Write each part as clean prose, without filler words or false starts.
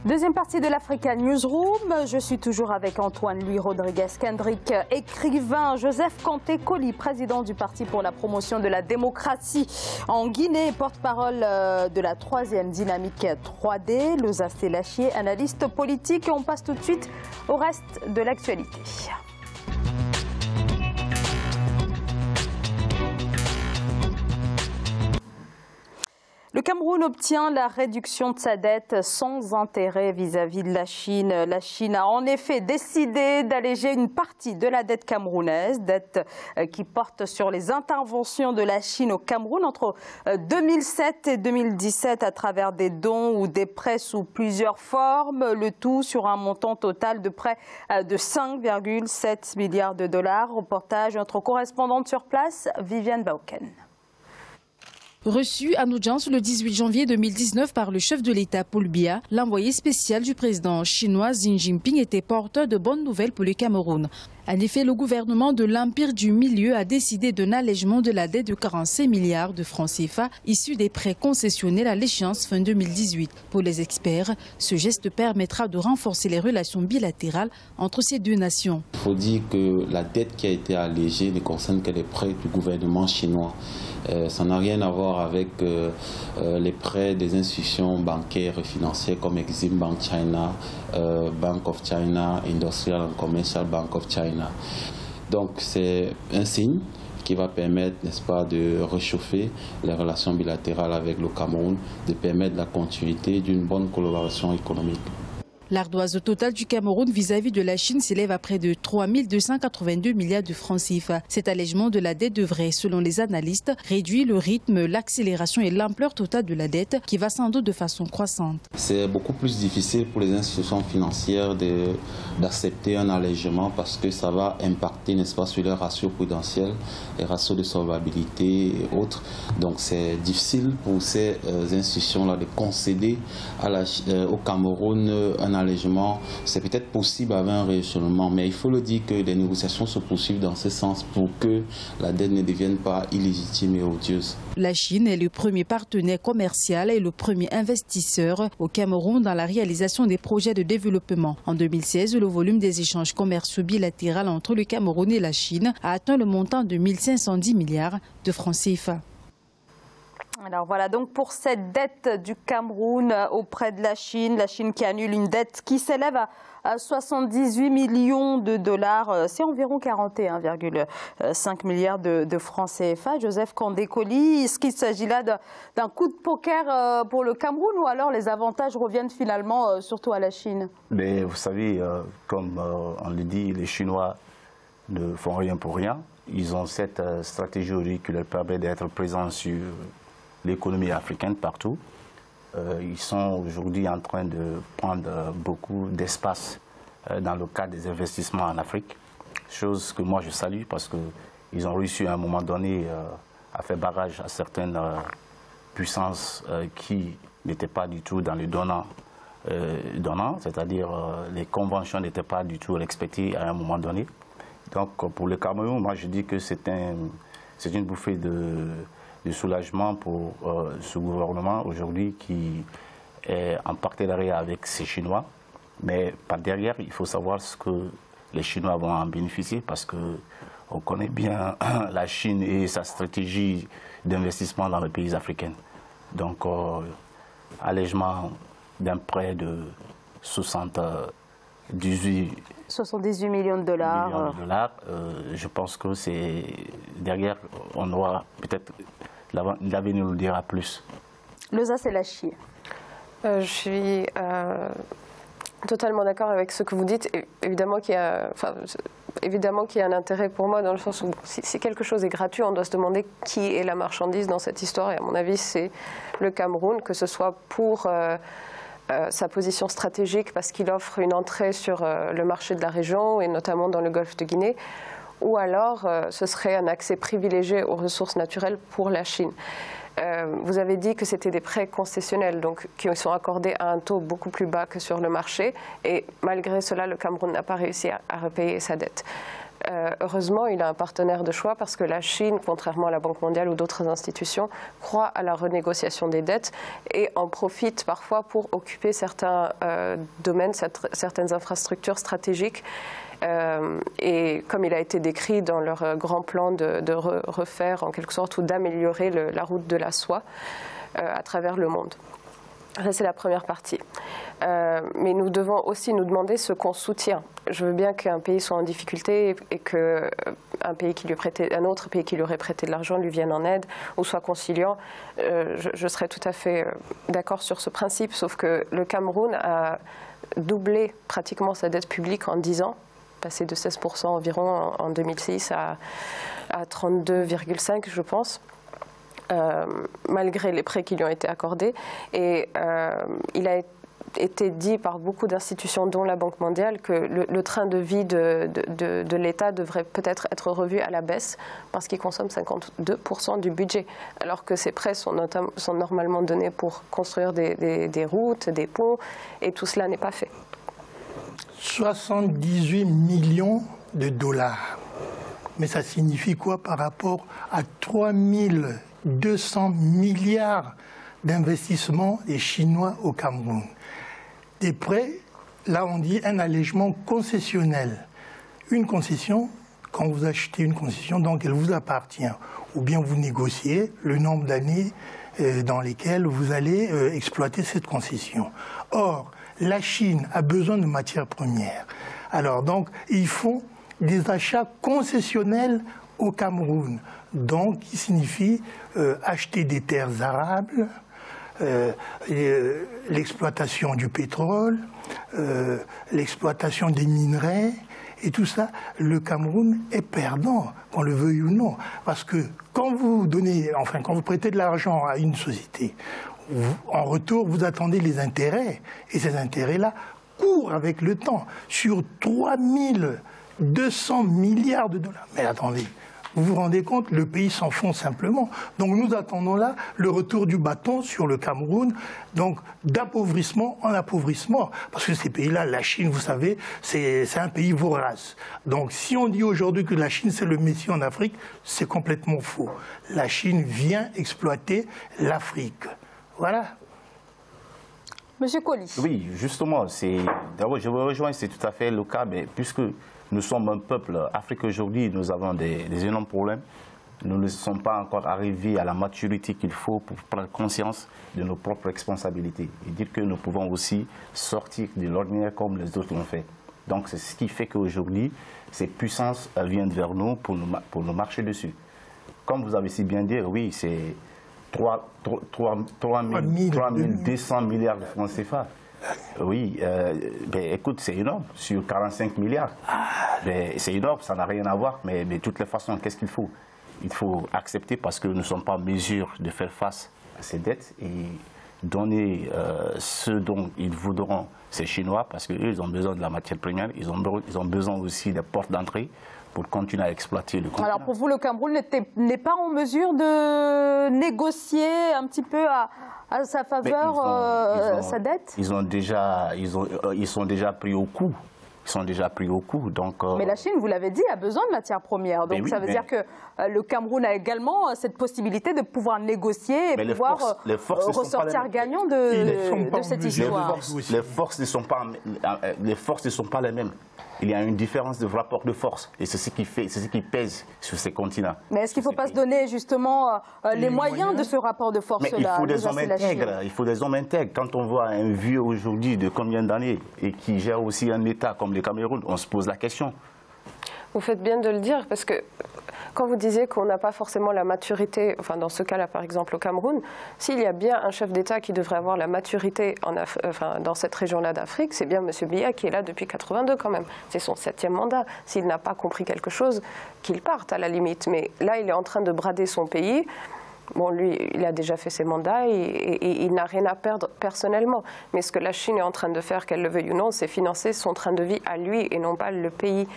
Deuxième partie de l'Africa Newsroom. Je suis toujours avec Antoine Louis Rodriguez Kendrick, écrivain, Joseph Kanté Koli, président du Parti pour la promotion de la démocratie en Guinée, porte-parole de la troisième dynamique 3D, Loza Selachié, analyste politique. Et on passe tout de suite au reste de l'actualité. Le Cameroun obtient la réduction de sa dette sans intérêt vis-à-vis de la Chine. La Chine a en effet décidé d'alléger une partie de la dette camerounaise, dette qui porte sur les interventions de la Chine au Cameroun entre 2007 et 2017 à travers des dons ou des prêts sous plusieurs formes, le tout sur un montant total de près de 5,7 milliards de dollars. Reportage de notre correspondante sur place, Viviane Bauken. Reçu en audience le 18 janvier 2019 par le chef de l'État Paul Biya, l'envoyé spécial du président chinois Xi Jinping était porteur de bonnes nouvelles pour le Cameroun. En effet, le gouvernement de l'Empire du Milieu a décidé d'un allègement de la dette de 45 milliards de francs CFA issus des prêts concessionnels à l'échéance fin 2018. Pour les experts, ce geste permettra de renforcer les relations bilatérales entre ces deux nations. Il faut dire que la dette qui a été allégée ne concerne que les prêts du gouvernement chinois. Ça n'a rien à voir avec les prêts des institutions bancaires et financières comme Exim Bank China, Bank of China, Industrial and Commercial Bank of China. Donc c'est un signe qui va permettre, n'est-ce pas, de réchauffer les relations bilatérales avec le Cameroun, de permettre la continuité d'une bonne collaboration économique. L'ardoise totale du Cameroun vis-à-vis de la Chine s'élève à près de 3 282 milliards de francs CFA. Cet allègement de la dette devrait, selon les analystes, réduire le rythme, l'accélération et l'ampleur totale de la dette qui va sans doute de façon croissante. C'est beaucoup plus difficile pour les institutions financières d'accepter un allègement parce que ça va impacter, n'est-ce pas, sur les ratios prudentiels, les ratios de solvabilité et autres. Donc c'est difficile pour ces institutions-là de concéder au Cameroun un allègement. C'est peut-être possible avec un rééchelonnement, mais il faut le dire que les négociations se poursuivent dans ce sens pour que la dette ne devienne pas illégitime et odieuse. La Chine est le premier partenaire commercial et le premier investisseur au Cameroun dans la réalisation des projets de développement. En 2016, le volume des échanges commerciaux bilatéraux entre le Cameroun et la Chine a atteint le montant de 1510 milliards de francs CFA. Alors voilà donc pour cette dette du Cameroun auprès de la Chine qui annule une dette qui s'élève à 78 millions de dollars, c'est environ 41,5 milliards de francs CFA. Joseph Kanté Koli, est-ce qu'il s'agit là d'un coup de poker pour le Cameroun ou alors les avantages reviennent finalement surtout à la Chine? Mais vous savez, comme on le dit, les Chinois ne font rien pour rien. Ils ont cette stratégie qui leur permet d'être présents sur l'économie africaine partout. Ils sont aujourd'hui en train de prendre beaucoup d'espace dans le cadre des investissements en Afrique, chose que moi je salue parce qu'ils ont réussi à un moment donné à faire barrage à certaines puissances qui n'étaient pas du tout dans le donnant, c'est-à-dire les conventions n'étaient pas du tout respectées à un moment donné. Donc pour le Cameroun, moi je dis que c'est une bouffée de soulagement pour ce gouvernement aujourd'hui qui est en partenariat avec ces Chinois. Mais par derrière, il faut savoir ce que les Chinois vont en bénéficier parce qu'on connaît bien la Chine et sa stratégie d'investissement dans les pays africains. Donc, allègement d'un prêt de 78 millions de dollars. Je pense que c'est derrière, on aura peut-être, l'avenir nous le dira plus. Loza Selachié. Je suis totalement d'accord avec ce que vous dites. Évidemment qu'il y a un intérêt pour moi dans le sens où si quelque chose est gratuit, on doit se demander qui est la marchandise dans cette histoire. Et à mon avis, c'est le Cameroun, que ce soit pour sa position stratégique parce qu'il offre une entrée sur le marché de la région et notamment dans le golfe de Guinée, ou alors ce serait un accès privilégié aux ressources naturelles pour la Chine. Vous avez dit que c'était des prêts concessionnels, donc qui sont accordés à un taux beaucoup plus bas que sur le marché, et malgré cela, le Cameroun n'a pas réussi à repayer sa dette. Heureusement, il a un partenaire de choix parce que la Chine, contrairement à la Banque mondiale ou d'autres institutions, croit à la renégociation des dettes et en profite parfois pour occuper certains domaines, certaines infrastructures stratégiques. Et comme il a été décrit dans leur grand plan de refaire en quelque sorte ou d'améliorer la route de la soie à travers le monde. Ça, c'est la première partie. Mais nous devons aussi nous demander ce qu'on soutient. Je veux bien qu'un pays soit en difficulté et qu'un pays qui lui prêtait, un autre pays qui lui aurait prêté de l'argent lui vienne en aide ou soit conciliant. Je serais tout à fait d'accord sur ce principe, sauf que le Cameroun a doublé pratiquement sa dette publique en 10 ans, passé de 16% environ en 2006 à 32,5% je pense. Malgré les prêts qui lui ont été accordés. Et il a été dit par beaucoup d'institutions, dont la Banque mondiale, que le train de vie de l'État devrait peut-être être revu à la baisse parce qu'il consomme 52% du budget, alors que ces prêts sont normalement donnés pour construire des routes, des ponts, et tout cela n'est pas fait. 78 millions de dollars. Mais ça signifie quoi par rapport à 3200 milliards d'investissements des Chinois au Cameroun? Des prêts, là on dit un allègement concessionnel. Une concession, quand vous achetez une concession, donc elle vous appartient. Ou bien vous négociez le nombre d'années dans lesquelles vous allez exploiter cette concession. Or, la Chine a besoin de matières premières. Alors donc, ils font des achats concessionnels au Cameroun, donc qui signifie acheter des terres arables, l'exploitation du pétrole, l'exploitation des minerais, et tout ça, le Cameroun est perdant, qu'on le veuille ou non. Parce que quand vous donnez, enfin quand vous prêtez de l'argent à une société, en retour, vous attendez les intérêts, et ces intérêts-là courent avec le temps, sur 3200 milliards de dollars. Mais attendez, vous vous rendez compte, le pays s'enfonce simplement. Donc nous attendons là le retour du bâton sur le Cameroun, donc d'appauvrissement en appauvrissement. Parce que ces pays-là, la Chine, vous savez, c'est un pays vorace. Donc si on dit aujourd'hui que la Chine c'est le Messie en Afrique, c'est complètement faux. La Chine vient exploiter l'Afrique. Voilà. Monsieur Colli. Oui, justement, d'abord je vous rejoins, c'est tout à fait le cas, mais puisque nous sommes un peuple, Afrique aujourd'hui, nous avons des énormes problèmes. Nous ne sommes pas encore arrivés à la maturité qu'il faut pour prendre conscience de nos propres responsabilités et dire que nous pouvons aussi sortir de l'ordinaire comme les autres l'ont fait. Donc c'est ce qui fait qu'aujourd'hui, ces puissances viennent vers nous pour nous marcher dessus. Comme vous avez si bien dit, oui, c'est 3200 milliards de francs CFA. Oui, ben, écoute, c'est énorme, sur 45 milliards. C'est énorme, ça n'a rien à voir, mais de toutes les façons, qu'est-ce qu'il faut? Il faut accepter parce que nous ne sommes pas en mesure de faire face à ces dettes et donner ce dont ils voudront ces Chinois, parce qu'eux, ils ont besoin de la matière première, ils ont besoin aussi des portes d'entrée pour continuer à exploiter le continent. Alors pour vous, le Cameroun n'est pas en mesure de négocier un petit peu à sa faveur sa dette? Ils sont déjà pris au coup. Ils sont déjà pris au coup. Donc, mais la Chine, vous l'avez dit, a besoin de matières premières. Donc oui, ça veut dire que le Cameroun a également cette possibilité de pouvoir négocier et pouvoir ressortir gagnant de cette histoire. Les forces ne sont pas les mêmes. Il y a une différence de rapport de force et c'est ce qui pèse sur ces continents. Mais est-ce qu'il ne faut pas se donner justement les moyens de ce rapport de force-là? Il faut des hommes intègres. Il faut des hommes intègres. Quand on voit un vieux aujourd'hui de combien d'années et qui gère aussi un État comme le Cameroun, on se pose la question. Vous faites bien de le dire parce que quand vous disiez qu'on n'a pas forcément la maturité, enfin dans ce cas-là par exemple au Cameroun, s'il y a bien un chef d'État qui devrait avoir la maturité dans cette région-là d'Afrique, c'est bien M. Biya qui est là depuis 82 quand même. C'est son 7e mandat. S'il n'a pas compris quelque chose, qu'il parte à la limite. Mais là, il est en train de brader son pays. Bon, lui, il a déjà fait ses mandats et il n'a rien à perdre personnellement. Mais ce que la Chine est en train de faire, qu'elle le veuille ou non, c'est financer son train de vie à lui et non pas le pays.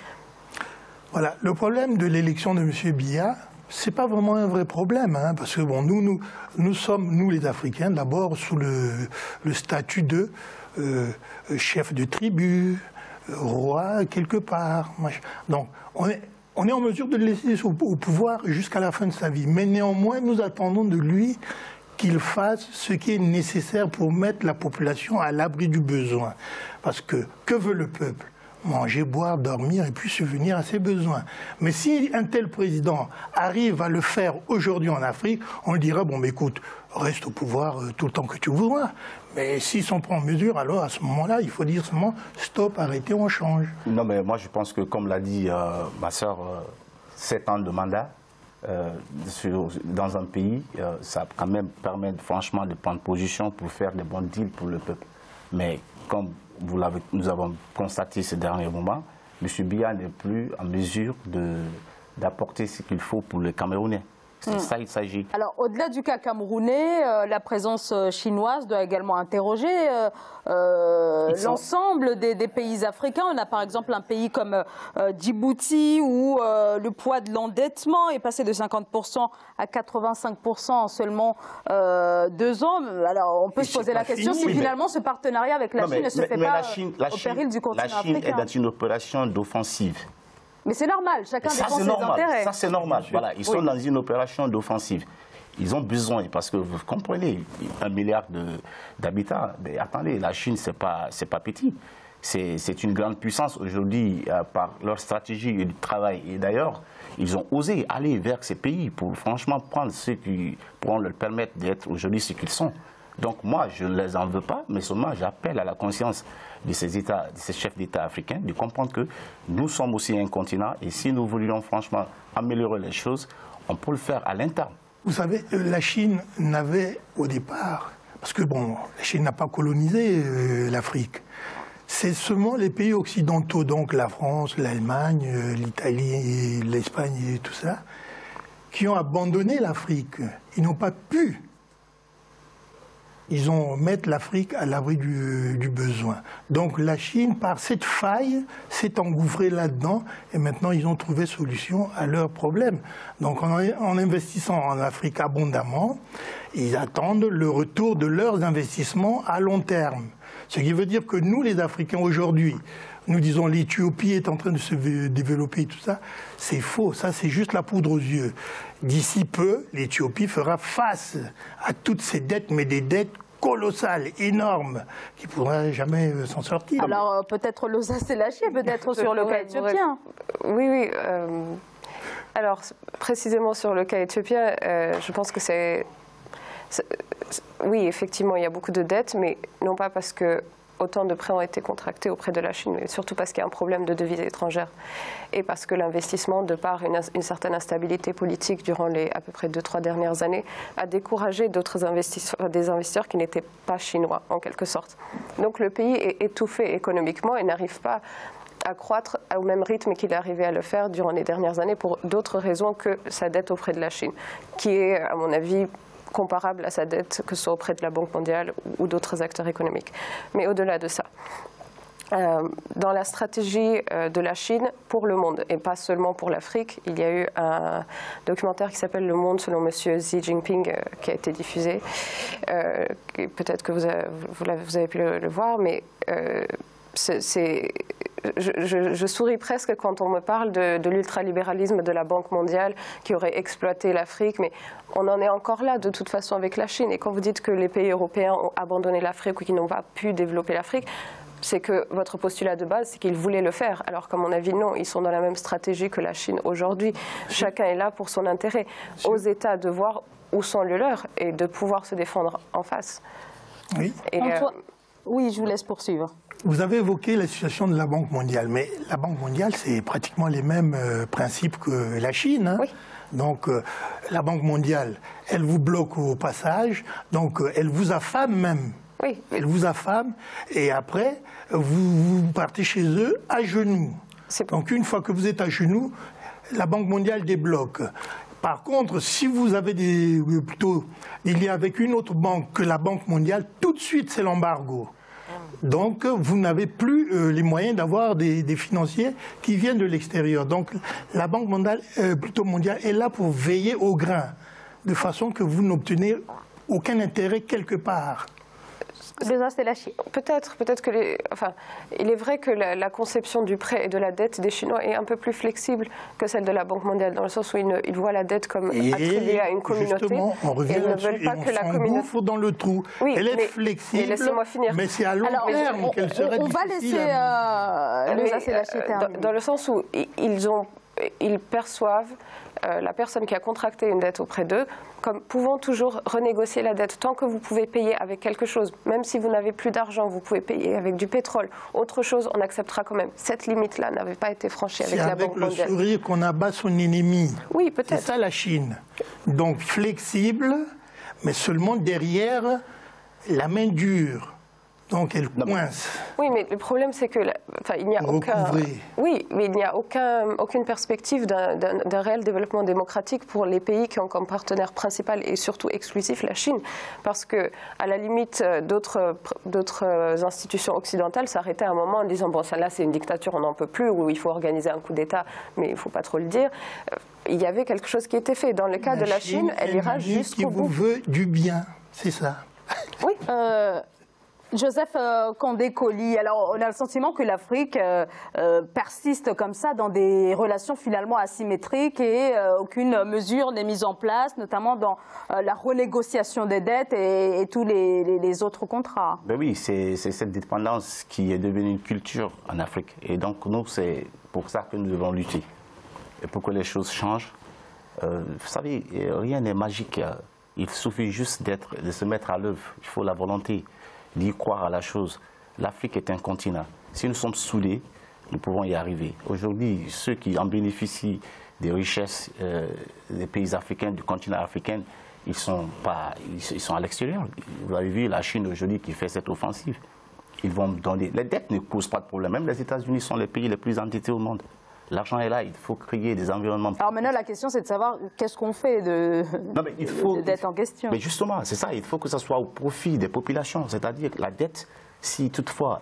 Voilà, le problème de l'élection de M. Biya, ce n'est pas vraiment un vrai problème, hein, parce que bon, nous sommes, nous les Africains, d'abord sous le statut de chef de tribu, roi quelque part. Donc, on est en mesure de le laisser au pouvoir jusqu'à la fin de sa vie. Mais néanmoins, nous attendons de lui qu'il fasse ce qui est nécessaire pour mettre la population à l'abri du besoin. Parce que veut le peuple? Manger, boire, dormir et puis subvenir à ses besoins. Mais si un tel président arrive à le faire aujourd'hui en Afrique, on lui dira, bon, mais écoute, reste au pouvoir tout le temps que tu voudras. Mais s'ils sont pas en mesure, alors à ce moment-là, il faut dire seulement, stop, arrêtez, on change. Non, mais moi je pense que, comme l'a dit ma soeur, 7 ans de mandat dans un pays, ça quand même permet franchement de prendre position pour faire des bons deals pour le peuple. Mais comme nous avons constaté ces derniers moments, M. Biya n'est plus en mesure d'apporter ce qu'il faut pour les Camerounais. C'est ça il s'agit. Alors, au-delà du cas camerounais, la présence chinoise doit également interroger l'ensemble des pays africains. On a par exemple un pays comme Djibouti où le poids de l'endettement est passé de 50% à 85% en seulement 2 ans. Alors, on peut se poser la question si finalement ce partenariat avec la Chine ne se fait pas au péril du continent africain. La Chine est dans une opération d'offensive. Mais c'est normal, chacun défend ses intérêts. Ça, c'est normal. Voilà, ils sont dans une opération d'offensive. Ils ont besoin, parce que vous comprenez, 1 milliard d'habitants. Mais attendez, la Chine, c'est pas petit. C'est une grande puissance aujourd'hui par leur stratégie de travail. Et d'ailleurs, ils ont osé aller vers ces pays pour franchement prendre ceux qui pourront leur permettre d'être aujourd'hui ce qu'ils sont. Donc moi, je ne les en veux pas, mais seulement j'appelle à la conscience de ces chefs d'État africains de comprendre que nous sommes aussi un continent et si nous voulions franchement améliorer les choses, on peut le faire à l'interne. Vous savez, la Chine n'avait au départ, parce que bon, la Chine n'a pas colonisé l'Afrique, c'est seulement les pays occidentaux, donc la France, l'Allemagne, l'Italie, l'Espagne et tout ça, qui ont abandonné l'Afrique. Ils n'ont pas pu. Ils ont mettre l'Afrique à l'abri du besoin. Donc la Chine, par cette faille, s'est engouffrée là-dedans et maintenant ils ont trouvé solution à leurs problèmes. Donc en investissant en Afrique abondamment, ils attendent le retour de leurs investissements à long terme. Ce qui veut dire que nous, les Africains, aujourd'hui, nous disons l'Éthiopie est en train de se développer et tout ça, c'est faux, ça c'est juste la poudre aux yeux. D'ici peu, l'Éthiopie fera face à toutes ces dettes, mais des dettes colossales, énormes, qui ne pourraient jamais s'en sortir. Alors peut-être l'Osa s'est lâché, peut-être sur le cas éthiopien. Oui. Alors précisément sur le cas éthiopien, je pense que oui, effectivement, il y a beaucoup de dettes, mais non pas parce que autant de prêts ont été contractés auprès de la Chine, mais surtout parce qu'il y a un problème de devises étrangères et parce que l'investissement, de par une certaine instabilité politique durant les à peu près 2-3 dernières années, a découragé des investisseurs qui n'étaient pas chinois, en quelque sorte. Donc le pays est étouffé économiquement et n'arrive pas à croître au même rythme qu'il est arrivé à le faire durant les dernières années pour d'autres raisons que sa dette auprès de la Chine, qui est, à mon avis, comparable à sa dette, que ce soit auprès de la Banque mondiale ou d'autres acteurs économiques. Mais au-delà de ça, dans la stratégie de la Chine pour le monde, et pas seulement pour l'Afrique, il y a eu un documentaire qui s'appelle Le Monde selon M. Xi Jinping qui a été diffusé. Peut-être que vous avez pu le voir, mais je souris presque quand on me parle de l'ultralibéralisme de la Banque mondiale qui aurait exploité l'Afrique, mais on en est encore là de toute façon avec la Chine. Et quand vous dites que les pays européens ont abandonné l'Afrique ou qu'ils n'ont pas pu développer l'Afrique, c'est que votre postulat de base, c'est qu'ils voulaient le faire. Alors qu'à mon avis, non, ils sont dans la même stratégie que la Chine aujourd'hui. Chacun est là pour son intérêt. Aux États de voir où sont les leurs et de pouvoir se défendre en face. Oui. Oui, je vous laisse poursuivre. Vous avez évoqué la situation de la Banque mondiale, mais la Banque mondiale, c'est pratiquement les mêmes principes que la Chine. Hein. Oui. Donc, la Banque mondiale, elle vous bloque au passage, donc elle vous affame même. Oui. Elle vous affame, et après, vous partez chez eux à genoux. Donc, une fois que vous êtes à genoux, la Banque mondiale débloque. Par contre, si vous avez des liens avec une autre banque que la Banque mondiale, tout de suite, c'est l'embargo. Donc, vous n'avez plus les moyens d'avoir des financiers qui viennent de l'extérieur. Donc, la Banque mondiale est là pour veiller au grain, de façon que vous n'obtenez aucun intérêt quelque part. Peut-être que il est vrai que la conception du prêt et de la dette des Chinois est un peu plus flexible que celle de la Banque mondiale, dans le sens où ils voient la dette comme attribuée à une communauté. Justement, on revient là-dessus et on s'engouffre dans le trou. Oui, elle est flexible, laissez-moi finir. Mais c'est à long terme qu'elle serait difficile. On va laisser dans le sens où ils perçoivent la personne qui a contracté une dette auprès d'eux comme pouvant toujours renégocier la dette tant que vous pouvez payer avec quelque chose. Même si vous n'avez plus d'argent, vous pouvez payer avec du pétrole. Autre chose, on acceptera quand même. Cette limite-là n'avait pas été franchie avec la Banque mondiale. C'est avec le sourire qu'on abat son ennemi. Oui, peut-être. C'est ça la Chine. Donc flexible, mais seulement derrière la main dure. Donc elle coince. Oui, mais le problème c'est que il n'y a aucune perspective d'un réel développement démocratique pour les pays qui ont comme partenaire principal et surtout exclusif la Chine, parce que à la limite d'autres institutions occidentales s'arrêtaient à un moment en disant bon, celle-là c'est une dictature, on n'en peut plus, ou il faut organiser un coup d'État, mais il ne faut pas trop le dire. Il y avait quelque chose qui était fait. Dans le cas de la Chine, elle ira jusqu'au bout. Qui vous veut du bien, c'est ça. Oui. Joseph Condé-Coly, alors on a le sentiment que l'Afrique persiste comme ça dans des relations finalement asymétriques et aucune mesure n'est mise en place, notamment dans la renégociation des dettes et tous les autres contrats. Ben oui, c'est cette dépendance qui est devenue une culture en Afrique. Et donc nous, c'est pour ça que nous devons lutter. Et pour que les choses changent, vous savez, rien n'est magique. Il suffit juste de se mettre à l'œuvre. Il faut la volonté d'y croire à la chose. L'Afrique est un continent. Si nous sommes soudés, nous pouvons y arriver. Aujourd'hui, ceux qui en bénéficient des richesses des pays africains, du continent africain, ils sont à l'extérieur. Vous avez vu la Chine aujourd'hui qui fait cette offensive. Ils vont donner. Les dettes ne causent pas de problème. Même les États-Unis sont les pays les plus endettés au monde. L'argent est là, il faut créer des environnements. Alors maintenant, la question, c'est de savoir qu'est-ce qu'on fait de dette en question. Mais justement, c'est ça, il faut que ça soit au profit des populations. C'est-à-dire que la dette, si toutefois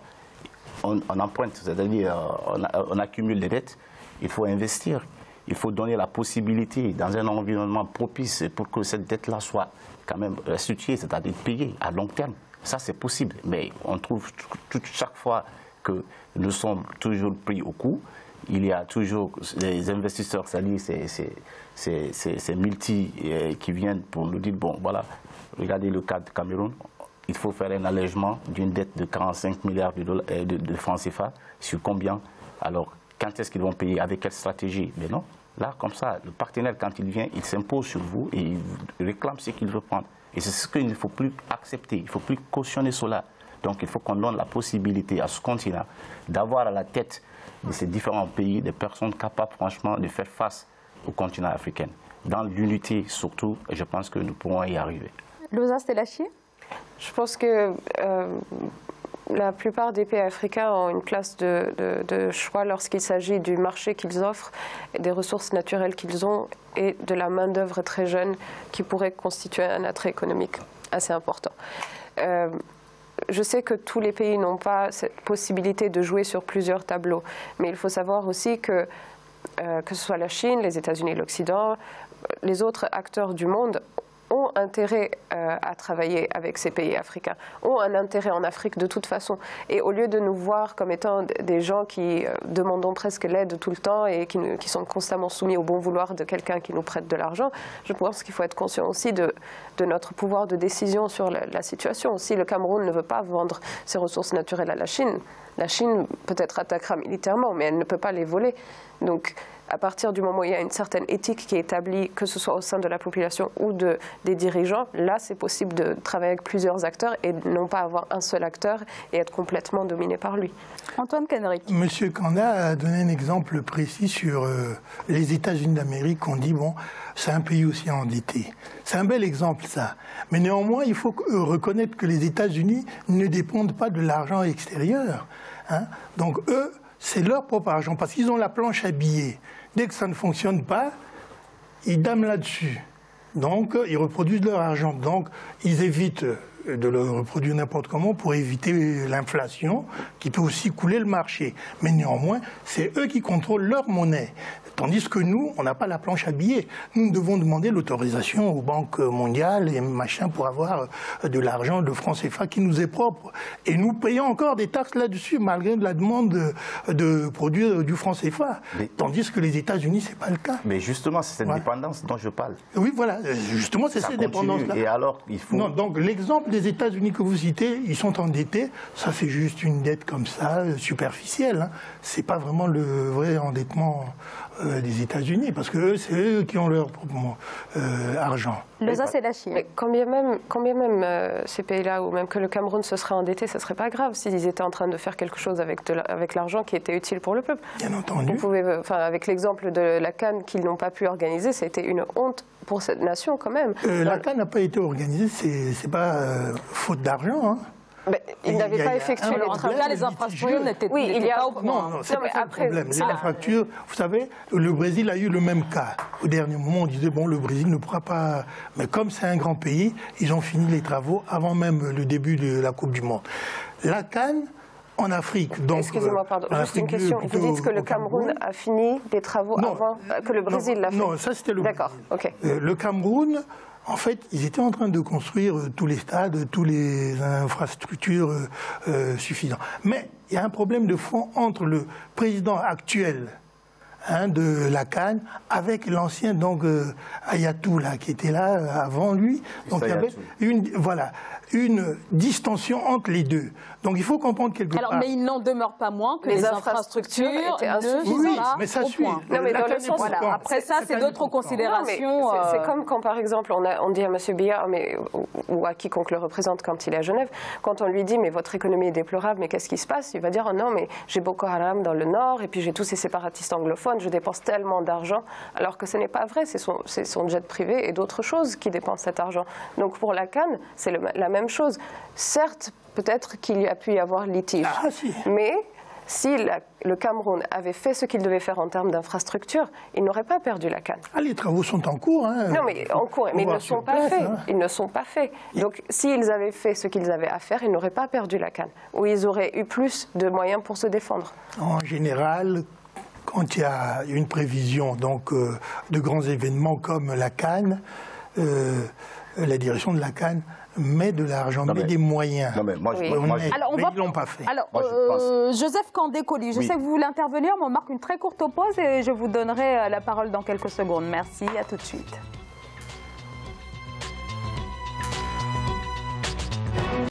on emprunte, c'est-à-dire on accumule des dettes, il faut investir. Il faut donner la possibilité dans un environnement propice pour que cette dette-là soit quand même restituée, c'est-à-dire payée à long terme. Ça, c'est possible. Mais on trouve chaque fois que nous sommes toujours pris au coup. Il y a toujours des investisseurs, c'est-à-dire ces multi qui viennent pour nous dire, bon, voilà, regardez le cas du Cameroun, il faut faire un allègement d'une dette de 45 milliards de francs CFA, sur combien? Alors, quand est-ce qu'ils vont payer? Avec quelle stratégie? Mais non, là, comme ça, le partenaire, quand il vient, il s'impose sur vous et il réclame ce qu'il veut prendre. Et c'est ce qu'il ne faut plus accepter, il ne faut plus cautionner cela. Donc, il faut qu'on donne la possibilité à ce continent d'avoir à la tête de ces différents pays, des personnes capables franchement de faire face au continent africain. Dans l'unité surtout, je pense que nous pourrons y arriver. Louza Stelachi? Je pense que la plupart des pays africains ont une place de choix lorsqu'il s'agit du marché qu'ils offrent, des ressources naturelles qu'ils ont et de la main-d'œuvre très jeune qui pourrait constituer un attrait économique assez important. Je sais que tous les pays n'ont pas cette possibilité de jouer sur plusieurs tableaux, mais il faut savoir aussi que ce soit la Chine, les États-Unis, l'Occident, les autres acteurs du monde ont intérêt à travailler avec ces pays africains, ont un intérêt en Afrique de toute façon. Et au lieu de nous voir comme étant des gens qui demandons presque l'aide tout le temps et qui sont constamment soumis au bon vouloir de quelqu'un qui nous prête de l'argent, je pense qu'il faut être conscient aussi de notre pouvoir de décision sur la situation. Si le Cameroun ne veut pas vendre ses ressources naturelles à la Chine peut-être attaquera militairement, mais elle ne peut pas les voler. Donc, à partir du moment où il y a une certaine éthique qui est établie, que ce soit au sein de la population ou des dirigeants, là, c'est possible de travailler avec plusieurs acteurs et non pas avoir un seul acteur et être complètement dominé par lui. Antoine Kenrick. Monsieur Kanda a donné un exemple précis sur les États-Unis d'Amérique. On dit, bon, c'est un pays aussi endetté. C'est un bel exemple, ça. Mais néanmoins, il faut reconnaître que les États-Unis ne dépendent pas de l'argent extérieur. Hein. Donc, eux, c'est leur propre argent, parce qu'ils ont la planche à billets. Dès que ça ne fonctionne pas, ils dament là-dessus. Donc, ils reproduisent leur argent. Donc, ils évitent de le reproduire n'importe comment pour éviter l'inflation qui peut aussi couler le marché. Mais néanmoins, c'est eux qui contrôlent leur monnaie. Tandis que nous, on n'a pas la planche à billets. Nous devons demander l'autorisation aux banques mondiales et machin pour avoir de l'argent de francs CFA qui nous est propre. Et nous payons encore des taxes là-dessus malgré la demande de produire du franc CFA. Tandis que les États-Unis, c'est pas le cas. Mais justement, c'est cette dépendance dont je parle. Oui, voilà. Justement, c'est cette dépendance-là. Et alors, il faut... Non, donc l'exemple des États-Unis que vous citez, ils sont endettés. Ça, c'est juste une dette comme ça, superficielle. Hein. C'est pas vraiment le vrai endettement des États-Unis, parce que c'est eux qui ont leur propre argent. Ça, c'est la Chine. Mais quand bien même ces pays-là, ou même que le Cameroun se serait endetté, ce ne serait pas grave s'ils étaient en train de faire quelque chose avec l'argent qui était utile pour le peuple. Bien entendu. Avec l'exemple de la CAN qu'ils n'ont pas pu organiser, c'était une honte pour cette nation quand même. La CAN n'a pas été organisée, c'est pas faute d'argent. Hein. Ils n'avaient pas effectué les travaux. Là, les infrastructures n'étaient pas au point. Non, c'est pas ça le problème. Les infrastructures, vous savez, le Brésil a eu le même cas. Au dernier moment, on disait, bon, le Brésil ne pourra pas... Mais comme c'est un grand pays, ils ont fini les travaux avant même le début de la Coupe du Monde. La CAN, en Afrique, donc... Excusez-moi, pardon, juste une question. Vous dites que le Cameroun a fini des travaux avant que le Brésil l'a fait? Non, ça c'était le Brésil. D'accord, ok. Le Cameroun... En fait, ils étaient en train de construire tous les stades, toutes les infrastructures suffisantes. Mais il y a un problème de fond entre le président actuel de la CAN avec l'ancien Ayatou là, qui était là avant lui. Donc il y avait une distension entre les deux. Donc il faut comprendre quelque part. Mais il n'en demeure pas moins que les infrastructures étaient insuffisantes. Oui, mais ça suit. Non, mais dans le sens, après ça, c'est d'autres considérations. C'est comme quand, par exemple, on dit à M. Biya, ou à quiconque le représente quand il est à Genève, quand on lui dit, mais votre économie est déplorable, mais qu'est-ce qui se passe? Il va dire, oh non, mais j'ai Boko Haram dans le nord, et puis j'ai tous ces séparatistes anglophones, je dépense tellement d'argent, alors que ce n'est pas vrai, c'est son jet privé et d'autres choses qui dépensent cet argent. Donc pour la CAN, c'est la même chose. Certes, peut-être qu'il y a pu y avoir litige, mais si le Cameroun avait fait ce qu'il devait faire en termes d'infrastructure, il n'aurait pas perdu la CAN. Les travaux sont en cours. Non, mais en cours, mais ils ne sont pas faits. Ils ne sont pas faits. Donc, s'ils avaient fait ce qu'ils avaient à faire, ils n'auraient pas perdu la CAN. Ou ils auraient eu plus de moyens pour se défendre. En général, quand il y a une prévision de grands événements comme la CAN, la direction de la CAN met de l'argent, met des moyens. Non, mais mais ils ne l'ont pas fait. Alors, Joseph Kandé-Koli, je sais que vous voulez intervenir, mais on marque une très courte pause et je vous donnerai la parole dans quelques secondes. Merci, à tout de suite.